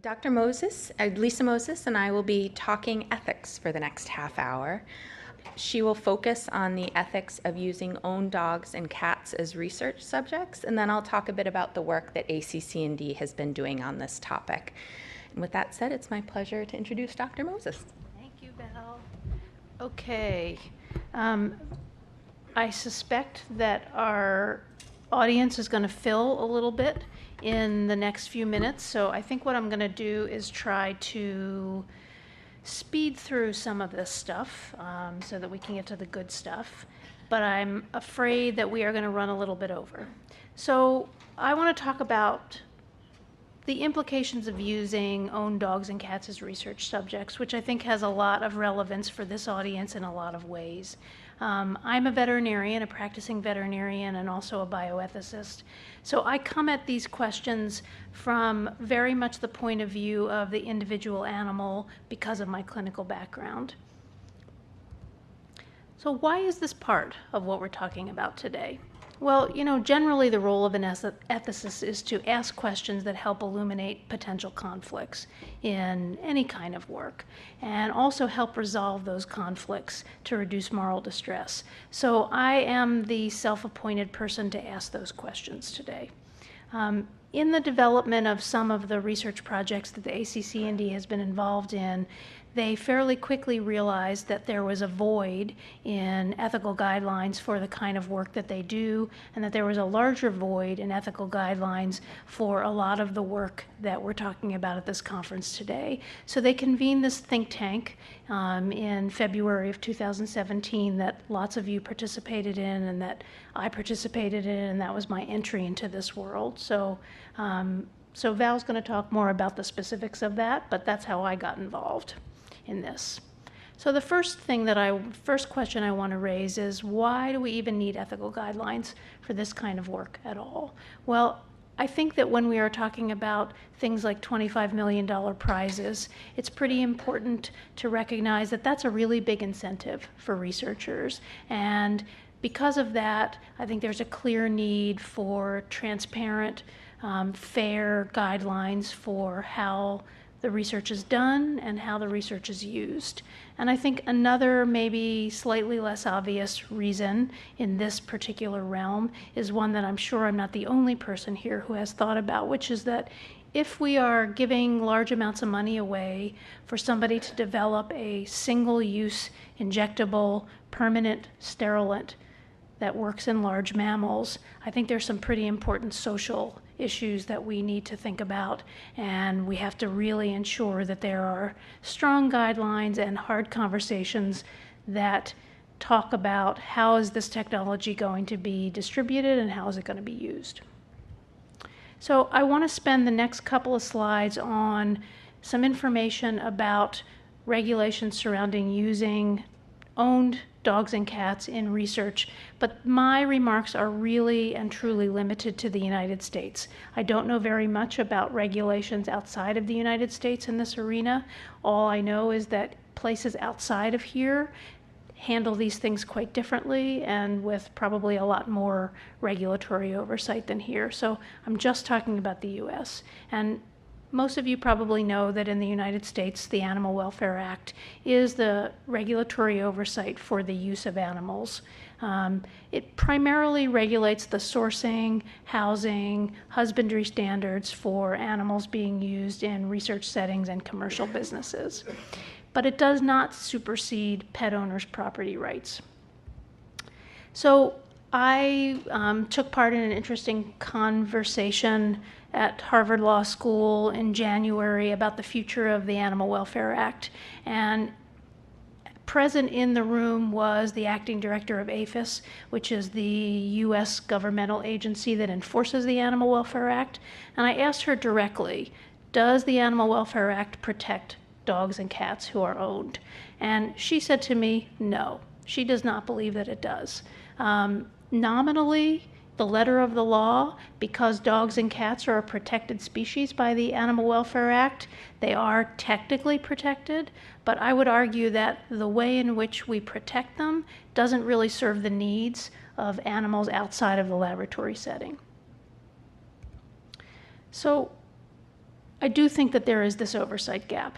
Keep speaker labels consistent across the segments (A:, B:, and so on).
A: Dr. Moses, Lisa Moses, and I will be talking ethics for the next half hour. She will focus on the ethics of using owned dogs and cats as research subjects, and then I'll talk a bit about the work that ACC&D has been doing on this topic. And with that said, it's my pleasure to introduce Dr. Moses.
B: Thank you, Val. Okay. I suspect that our audience is going to fill a little bit in the next few minutes, so I think what I'm going to do is try to speed through some of this stuff so that we can get to the good stuff, but I'm afraid that we are going to run a little bit over. So I want to talk about the implications of using owned dogs and cats as research subjects, which I think has a lot of relevance for this audience in a lot of ways. I'm a veterinarian, a practicing veterinarian, and also a bioethicist. So I come at these questions from very much the point of view of the individual animal because of my clinical background. So why is this part of what we're talking about today? Well, generally the role of an ethicist is to ask questions that help illuminate potential conflicts in any kind of work and also help resolve those conflicts to reduce moral distress. So I am the self-appointed person to ask those questions today. In the development of some of the research projects that the ACC&D has been involved in, they fairly quickly realized that there was a void in ethical guidelines for the kind of work that they do, and that there was a larger void in ethical guidelines for a lot of the work that we're talking about at this conference today. So they convened this think tank in February of 2017 that lots of you participated in and that I participated in, and that was my entry into this world. So Val's going to talk more about the specifics of that, but that's how I got involved in this. So the first question I want to raise is, why do we even need ethical guidelines for this kind of work at all? Well, I think that when we are talking about things like $25 million prizes, it's pretty important to recognize that that's a really big incentive for researchers. And because of that, I think there's a clear need for transparent, fair guidelines for how the research is done and how the research is used. And I think another maybe slightly less obvious reason in this particular realm is one that I'm sure I'm not the only person here who has thought about, which is that if we are giving large amounts of money away for somebody to develop a single-use, injectable, permanent sterilant that works in large mammals, I think there's some pretty important social issues that we need to think about, and we have to really ensure that there are strong guidelines and hard conversations that talk about how is this technology going to be distributed and how is it going to be used. So I want to spend the next couple of slides on some information about regulations surrounding using owned dogs and cats in research, but my remarks are really and truly limited to the United States. I don't know very much about regulations outside of the United States in this arena. All I know is that places outside of here handle these things quite differently and with probably a lot more regulatory oversight than here. So I'm just talking about the US. And most of you probably know that in the United States, the Animal Welfare Act is the regulatory oversight for the use of animals. It primarily regulates the sourcing, housing, husbandry standards for animals being used in research settings and commercial businesses. But it does not supersede pet owners' property rights. So I took part in an interesting conversation at Harvard Law School in January about the future of the Animal Welfare Act. And present in the room was the acting director of APHIS, which is the US governmental agency that enforces the Animal Welfare Act. And I asked her directly, does the Animal Welfare Act protect dogs and cats who are owned? And she said to me, no, she does not believe that it does. Nominally, the letter of the law, because dogs and cats are a protected species by the Animal Welfare Act, they are technically protected, but I would argue that the way in which we protect them doesn't really serve the needs of animals outside of the laboratory setting. So I do think that there is this oversight gap.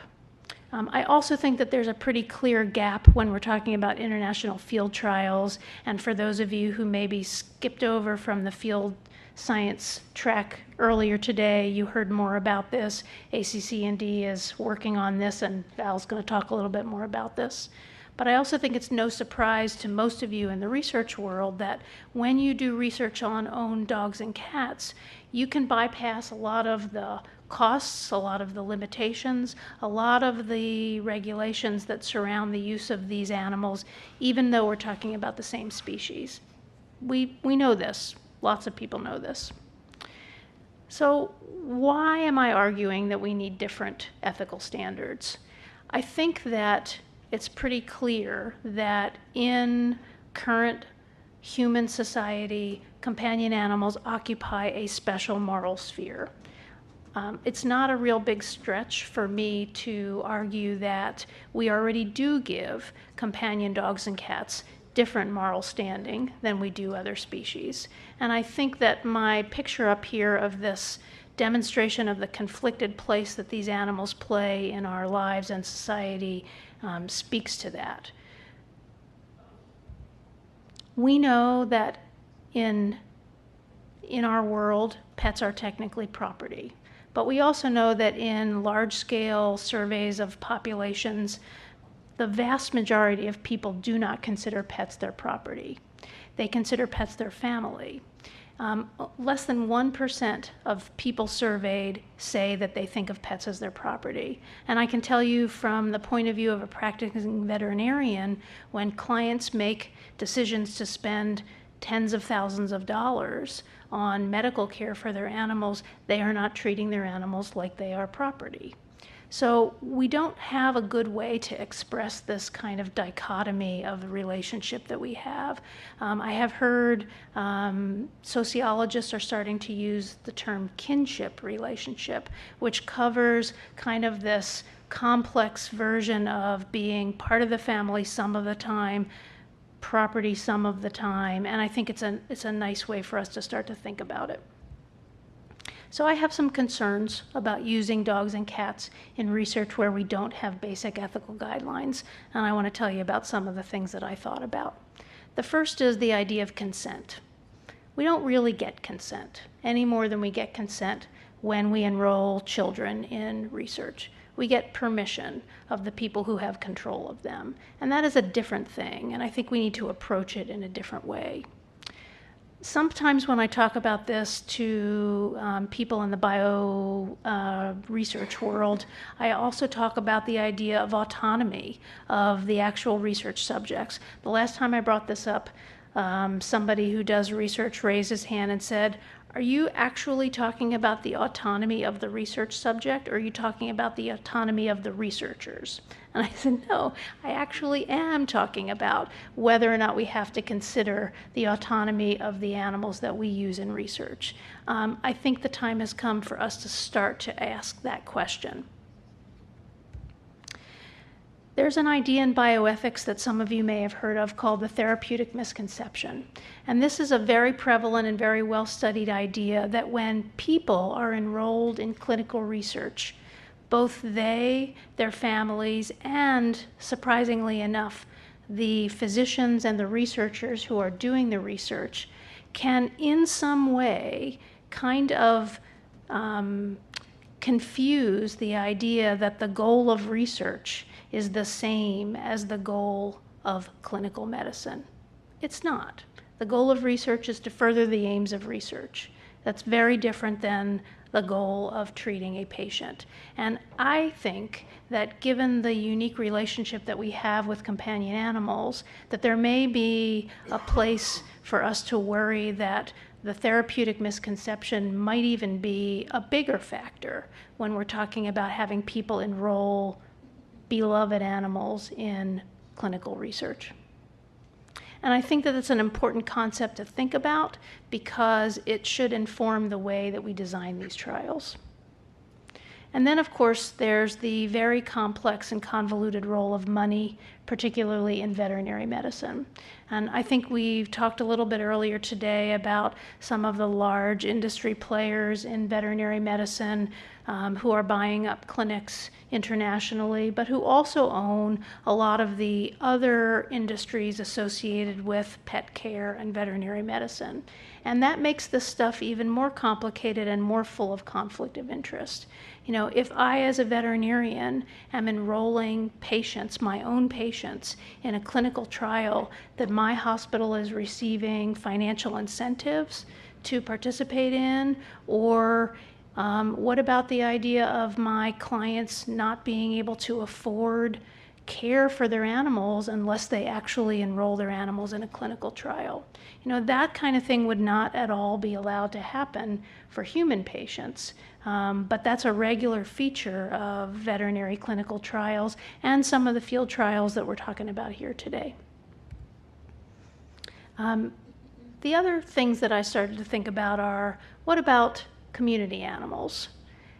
B: I also think that there's a pretty clear gap when we're talking about international field trials, and for those of you who maybe skipped over from the field science track earlier today, you heard more about this. ACC&D is working on this, and Val's going to talk a little bit more about this. But I also think it's no surprise to most of you in the research world that when you do research on owned dogs and cats, you can bypass a lot of the costs, a lot of the limitations, a lot of the regulations that surround the use of these animals, even though we're talking about the same species. We know this. Lots of people know this. So why am I arguing that we need different ethical standards? I think that it's pretty clear that in current human society, companion animals occupy a special moral sphere. It's not a real big stretch for me to argue that we already do give companion dogs and cats different moral standing than we do other species. And I think that my picture up here of this demonstration of the conflicted place that these animals play in our lives and society speaks to that. We know that in our world, pets are technically property. But we also know that in large-scale surveys of populations, the vast majority of people do not consider pets their property. They consider pets their family. Less than 1% of people surveyed say that they think of pets as their property. And I can tell you from the point of view of a practicing veterinarian, when clients make decisions to spend tens of thousands of dollars on medical care for their animals, they are not treating their animals like they are property. So we don't have a good way to express this kind of dichotomy of the relationship that we have. I have heard sociologists are starting to use the term kinship relationship, which covers kind of this complex version of being part of the family some of the time, property some of the time, and I think it's a nice way for us to start to think about it. So I have some concerns about using dogs and cats in research where we don't have basic ethical guidelines, and I want to tell you about some of the things that I thought about. The first is the idea of consent. We don't really get consent any more than we get consent when we enroll children in research. We get permission of the people who have control of them, and that is a different thing, and I think we need to approach it in a different way. Sometimes when I talk about this to people in the bio research world, I also talk about the idea of autonomy of the actual research subjects. The last time I brought this up, somebody who does research raised his hand and said, "Are you actually talking about the autonomy of the research subject, or are you talking about the autonomy of the researchers?" And I said, no, I actually am talking about whether or not we have to consider the autonomy of the animals that we use in research. I think the time has come for us to start to ask that question. There's an idea in bioethics that some of you may have heard of called the therapeutic misconception. And this is a very prevalent and very well-studied idea that when people are enrolled in clinical research, both they, their families, and surprisingly enough, the physicians and the researchers who are doing the research can in some way kind of confuse the idea that the goal of research is the same as the goal of clinical medicine. It's not. The goal of research is to further the aims of research. That's very different than the goal of treating a patient. And I think that given the unique relationship that we have with companion animals, that there may be a place for us to worry that the therapeutic misconception might even be a bigger factor when we're talking about having people enroll beloved animals in clinical research. And I think that it's an important concept to think about because it should inform the way that we design these trials. And then, of course, there's the very complex and convoluted role of money, particularly in veterinary medicine. And I think we've talked a little bit earlier today about some of the large industry players in veterinary medicine who are buying up clinics internationally, but who also own a lot of the other industries associated with pet care and veterinary medicine. And that makes this stuff even more complicated and more full of conflict of interest. You know, if I, as a veterinarian, am enrolling patients, my own patients, in a clinical trial that my hospital is receiving financial incentives to participate in, or what about the idea of my clients not being able to afford care for their animals unless they actually enroll their animals in a clinical trial? You know, that kind of thing would not at all be allowed to happen for human patients. But that's a regular feature of veterinary clinical trials and some of the field trials that we're talking about here today. The other things that I started to think about are, what about community animals?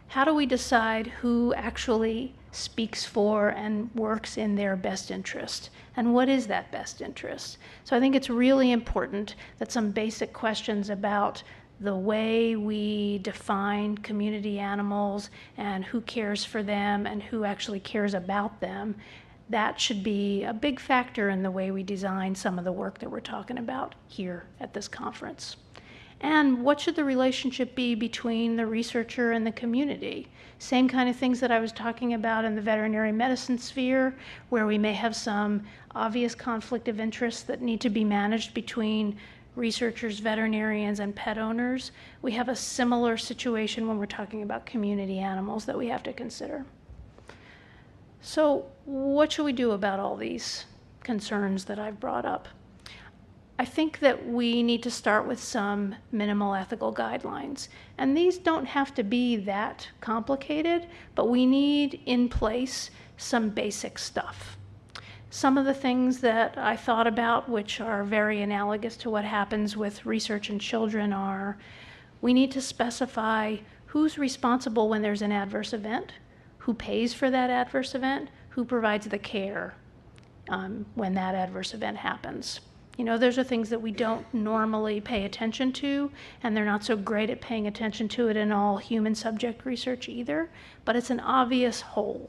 B: How do we decide who actually speaks for and works in their best interest? And what is that best interest? So I think it's really important that some basic questions about the way we define community animals and who cares for them and who actually cares about them, that should be a big factor in the way we design some of the work that we're talking about here at this conference. And what should the relationship be between the researcher and the community? Same kind of things that I was talking about in the veterinary medicine sphere, where we may have some obvious conflict of interest that need to be managed between researchers, veterinarians, and pet owners. We have a similar situation when we're talking about community animals that we have to consider. So what should we do about all these concerns that I've brought up? I think that we need to start with some minimal ethical guidelines. And these don't have to be that complicated, but we need in place some basic stuff. Some of the things that I thought about, which are very analogous to what happens with research in children, are we need to specify who's responsible when there's an adverse event, who pays for that adverse event, who provides the care when that adverse event happens. You know, those are things that we don't normally pay attention to, and they're not so great at paying attention to it in all human subject research either, but it's an obvious whole.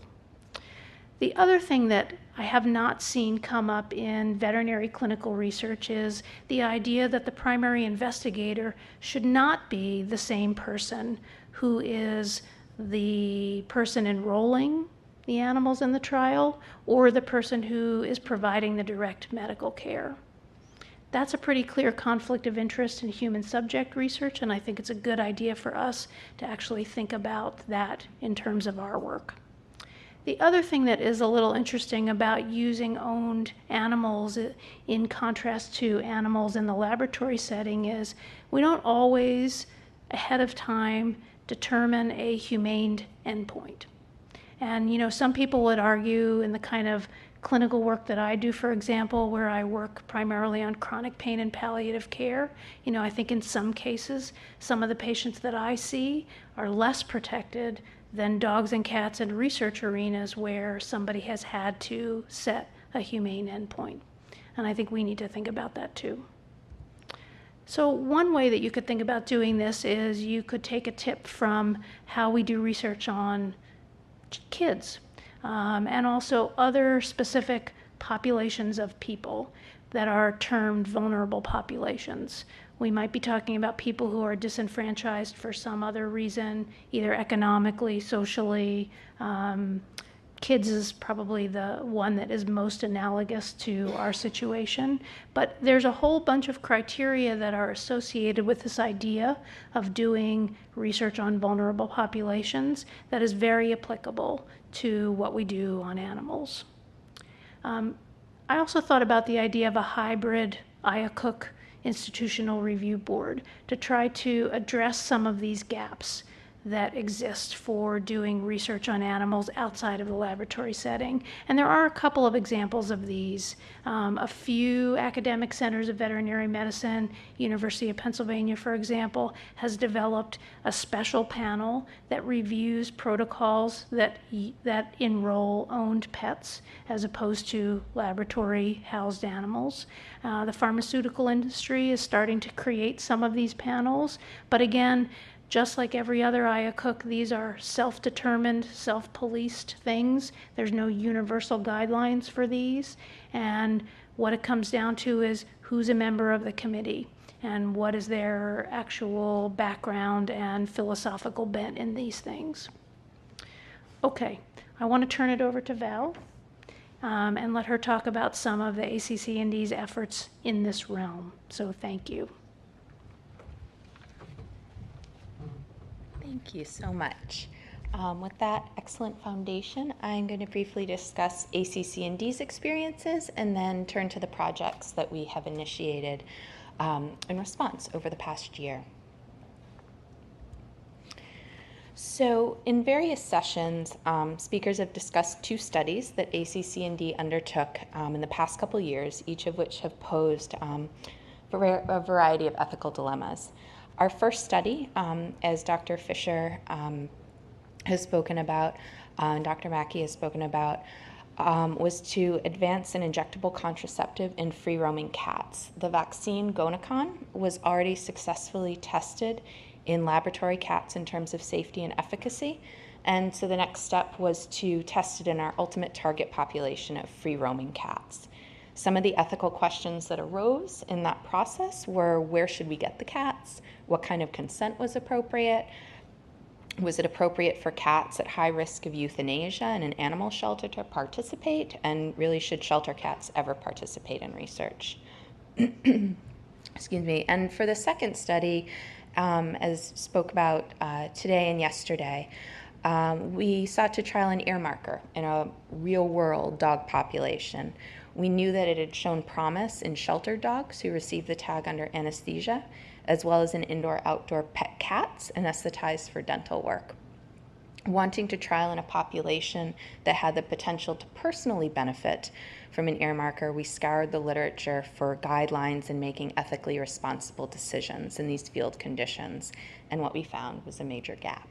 B: The other thing that I have not seen come up in veterinary clinical research is the idea that the primary investigator should not be the same person who is the person enrolling the animals in the trial or the person who is providing the direct medical care. That's a pretty clear conflict of interest in human subject research, and I think it's a good idea for us to actually think about that in terms of our work. The other thing that is a little interesting about using owned animals in contrast to animals in the laboratory setting is we don't always, ahead of time, determine a humane endpoint. And, you know, some people would argue in the kind of clinical work that I do, for example, where I work primarily on chronic pain and palliative care, you know, I think in some cases, some of the patients that I see are less protected than dogs and cats in research arenas where somebody has had to set a humane endpoint. And I think we need to think about that too. So one way that you could think about doing this is you could take a tip from how we do research on kids and also other specific populations of people that are termed vulnerable populations. We might be talking about people who are disenfranchised for some other reason, either economically, socially. Kids is probably the one that is most analogous to our situation. But there's a whole bunch of criteria that are associated with this idea of doing research on vulnerable populations that is very applicable to what we do on animals. I also thought about the idea of a hybrid IACUC institutional review board to try to address some of these gaps that exist for doing research on animals outside of the laboratory setting. And there are a couple of examples of these. A few academic centers of veterinary medicine, University of Pennsylvania, for example, has developed a special panel that reviews protocols that enroll owned pets as opposed to laboratory housed animals. The pharmaceutical industry is starting to create some of these panels, but again, just like every other IACUC, these are self-determined, self-policed things. There's no universal guidelines for these. And what it comes down to is who's a member of the committee and what is their actual background and philosophical bent in these things. Okay, I want to turn it over to Val and let her talk about some of the ACC&D's efforts in this realm. So thank you.
A: Thank you so much. With that excellent foundation, I'm going to briefly discuss ACC&D's experiences and then turn to the projects that we have initiated in response over the past year. So in various sessions, speakers have discussed two studies that ACC&D undertook in the past couple years, each of which have posed a variety of ethical dilemmas. Our first study, as Dr. Fisher has spoken about, and Dr. Mackey has spoken about, was to advance an injectable contraceptive in free-roaming cats. The vaccine Gonacon was already successfully tested in laboratory cats in terms of safety and efficacy, and so the next step was to test it in our ultimate target population of free-roaming cats. Some of the ethical questions that arose in that process were, where should we get the cats? What kind of consent was appropriate? Was it appropriate for cats at high risk of euthanasia in an animal shelter to participate? And really, should shelter cats ever participate in research? Excuse me. And for the second study, as spoke about today and yesterday, we sought to trial an ear marker in a real-world dog population. We knew that it had shown promise in sheltered dogs who received the tag under anesthesia, as well as in indoor-outdoor pet cats anesthetized for dental work. Wanting to trial in a population that had the potential to personally benefit from an ear marker, we scoured the literature for guidelines in making ethically responsible decisions in these field conditions, and what we found was a major gap.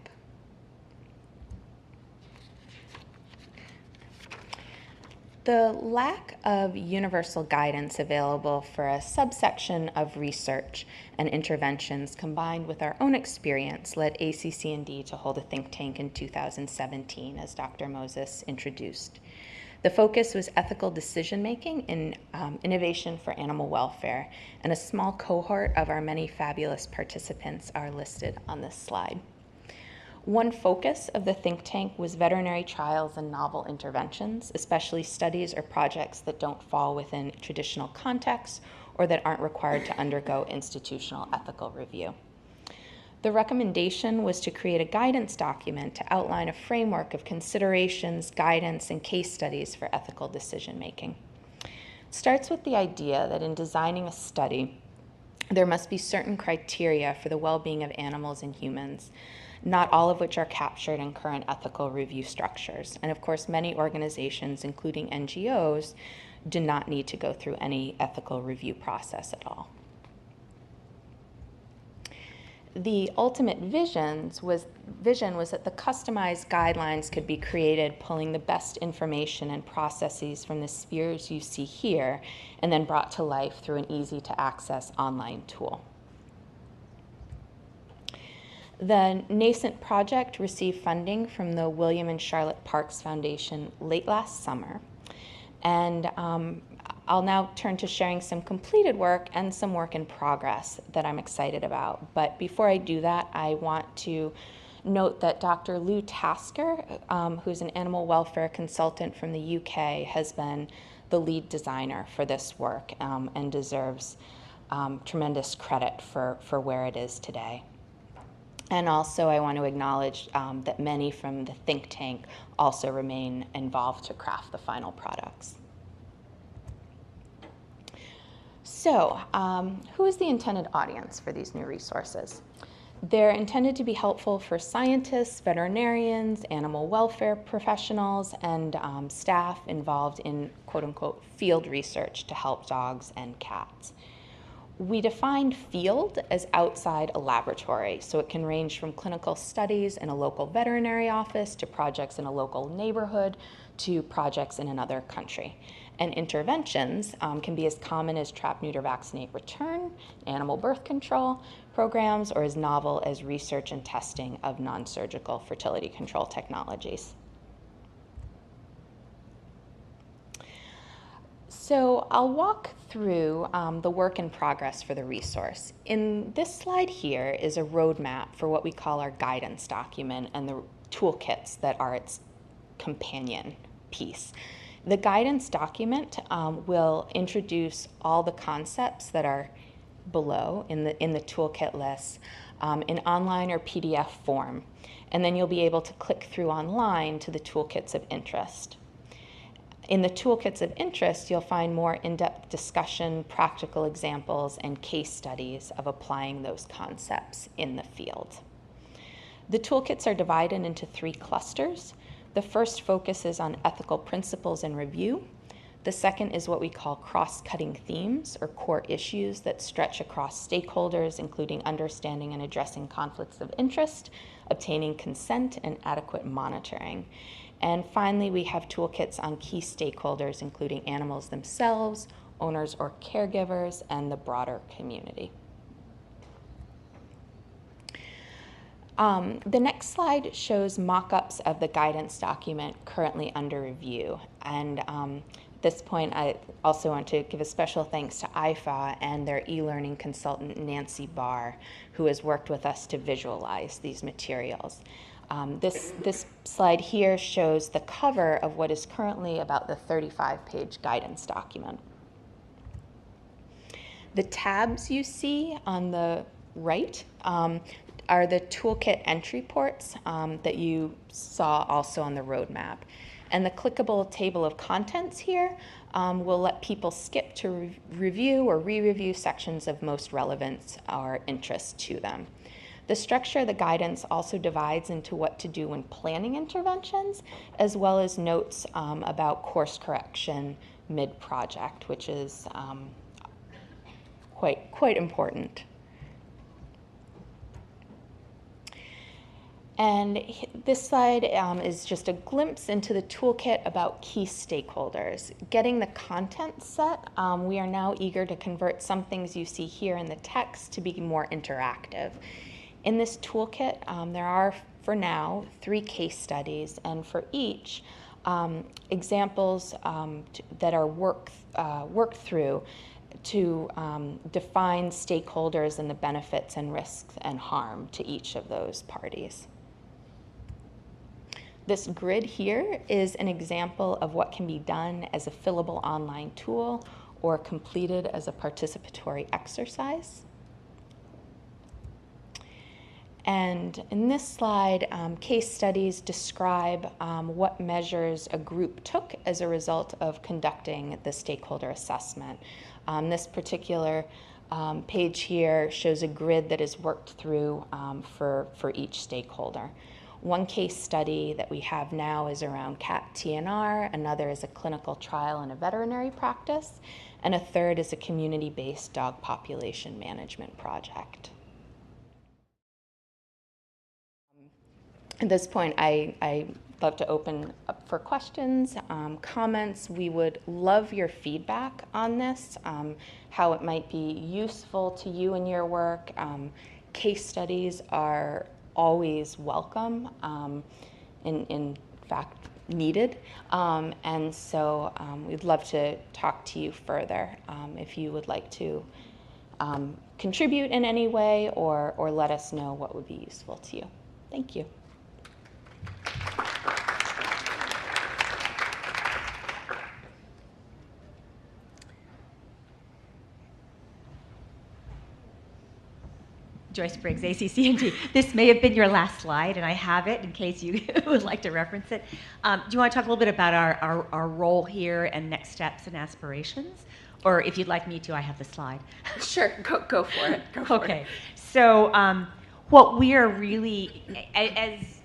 A: The lack of universal guidance available for a subsection of research and interventions combined with our own experience led ACC&D to hold a think tank in 2017, as Dr. Moses introduced. The focus was ethical decision-making in innovation for animal welfare, and a small cohort of our many fabulous participants are listed on this slide. One focus of the think tank was veterinary trials and novel interventions, especially studies or projects that don't fall within traditional contexts or that aren't required to undergo institutional ethical review. The recommendation was to create a guidance document to outline a framework of considerations, guidance, and case studies for ethical decision-making. It starts with the idea that in designing a study, there must be certain criteria for the well-being of animals and humans, not all of which are captured in current ethical review structures. And of course, many organizations, including NGOs, do not need to go through any ethical review process at all. The ultimate vision was that the customized guidelines could be created pulling the best information and processes from the spheres you see here and then brought to life through an easy-to-access online tool. The nascent project received funding from the William and Charlotte Parks Foundation late last summer. And I'll now turn to sharing some completed work and some work in progress that I'm excited about. But before I do that, I want to note that Dr. Lou Tasker, who's an animal welfare consultant from the UK, has been the lead designer for this work and deserves tremendous credit for where it is today. And also I want to acknowledge that many from the think tank also remain involved to craft the final products. So who is the intended audience for these new resources? They're intended to be helpful for scientists, veterinarians, animal welfare professionals, and staff involved in quote-unquote field research to help dogs and cats. We define field as outside a laboratory, so it can range from clinical studies in a local veterinary office to projects in a local neighborhood to projects in another country. And interventions can be as common as trap, neuter, vaccinate, return, animal birth control programs, or as novel as research and testing of non-surgical fertility control technologies. So I'll walk through the work in progress for the resource. In this slide here is a roadmap for what we call our guidance document and the toolkits that are its companion piece. The guidance document will introduce all the concepts that are below in the toolkit list in online or PDF form. And then you'll be able to click through online to the toolkits of interest. In the toolkits of interest, you'll find more in-depth discussion, practical examples, and case studies of applying those concepts in the field. The toolkits are divided into 3 clusters. The first focuses on ethical principles and review. The second is what we call cross-cutting themes or core issues that stretch across stakeholders, including understanding and addressing conflicts of interest, obtaining consent, and adequate monitoring. And finally, we have toolkits on key stakeholders, including animals themselves, owners or caregivers, and the broader community. The next slide shows mock-ups of the guidance document currently under review. And at this point, I also want to give a special thanks to IFA and their e-learning consultant, Nancy Barr, who has worked with us to visualize these materials. This slide here shows the cover of what is currently about the 35-page guidance document. The tabs you see on the right are the toolkit entry ports that you saw also on the roadmap. And the clickable table of contents here will let people skip to review or re-review sections of most relevance or interest to them. The structure of the guidance also divides into what to do when planning interventions, as well as notes about course correction mid-project, which is quite important. And this slide is just a glimpse into the toolkit about key stakeholders. Getting the content set, we are now eager to convert some things you see here in the text to be more interactive. In this toolkit, there are, for now, 3 case studies, and for each, examples that are worked through to define stakeholders and the benefits and risks and harm to each of those parties. This grid here is an example of what can be done as a fillable online tool or completed as a participatory exercise. And in this slide, case studies describe what measures a group took as a result of conducting the stakeholder assessment. This particular page here shows a grid that is worked through for each stakeholder. One case study that we have now is around cat TNR, another is a clinical trial in a veterinary practice, and a third is a community-based dog population management project. At this point, I love to open up for questions, comments. We would love your feedback on this, how it might be useful to you in your work. Case studies are always welcome, in fact, needed. And so we'd love to talk to you further if you would like to contribute in any way or let us know what would be useful to you. Thank you.
C: Joyce Briggs, ACC&D. This may have been your last slide, and I have it in case you would like to reference it. Do you want to talk a little bit about our role here and next steps and aspirations? Or if you'd like me to, I have the slide.
A: Sure, go for it.
C: Okay. So What we are really, as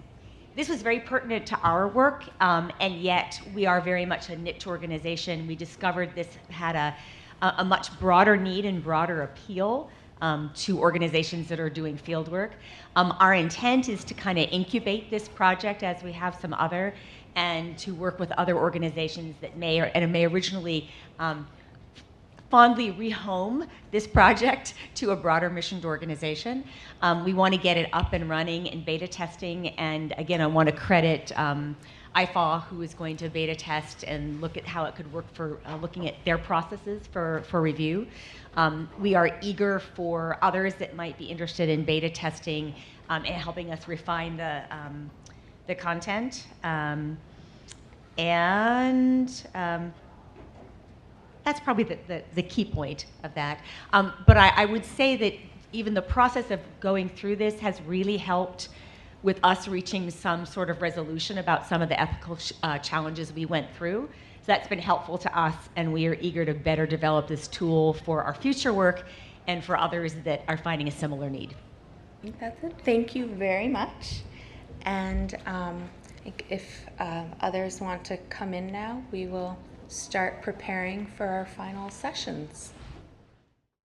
C: this was very pertinent to our work, and yet we are very much a niche organization. We discovered this had a much broader need and broader appeal to organizations that are doing field work. Our intent is to kind of incubate this project as we have some other, and to work with other organizations that may originally fondly rehome this project to a broader missioned organization. We want to get it up and running in beta testing, and again, I want to credit IFAW, who is going to beta test and look at how it could work for looking at their processes for review. We are eager for others that might be interested in beta testing and helping us refine the content. That's probably the key point of that. But I would say that even the process of going through this has really helped with us reaching some sort of resolution about some of the ethical challenges we went through. So that's been helpful to us, and we are eager to better develop this tool for our future work and for others that are finding a similar need.
A: I think that's it. Thank you very much. And if others want to come in now, we will start preparing for our final sessions.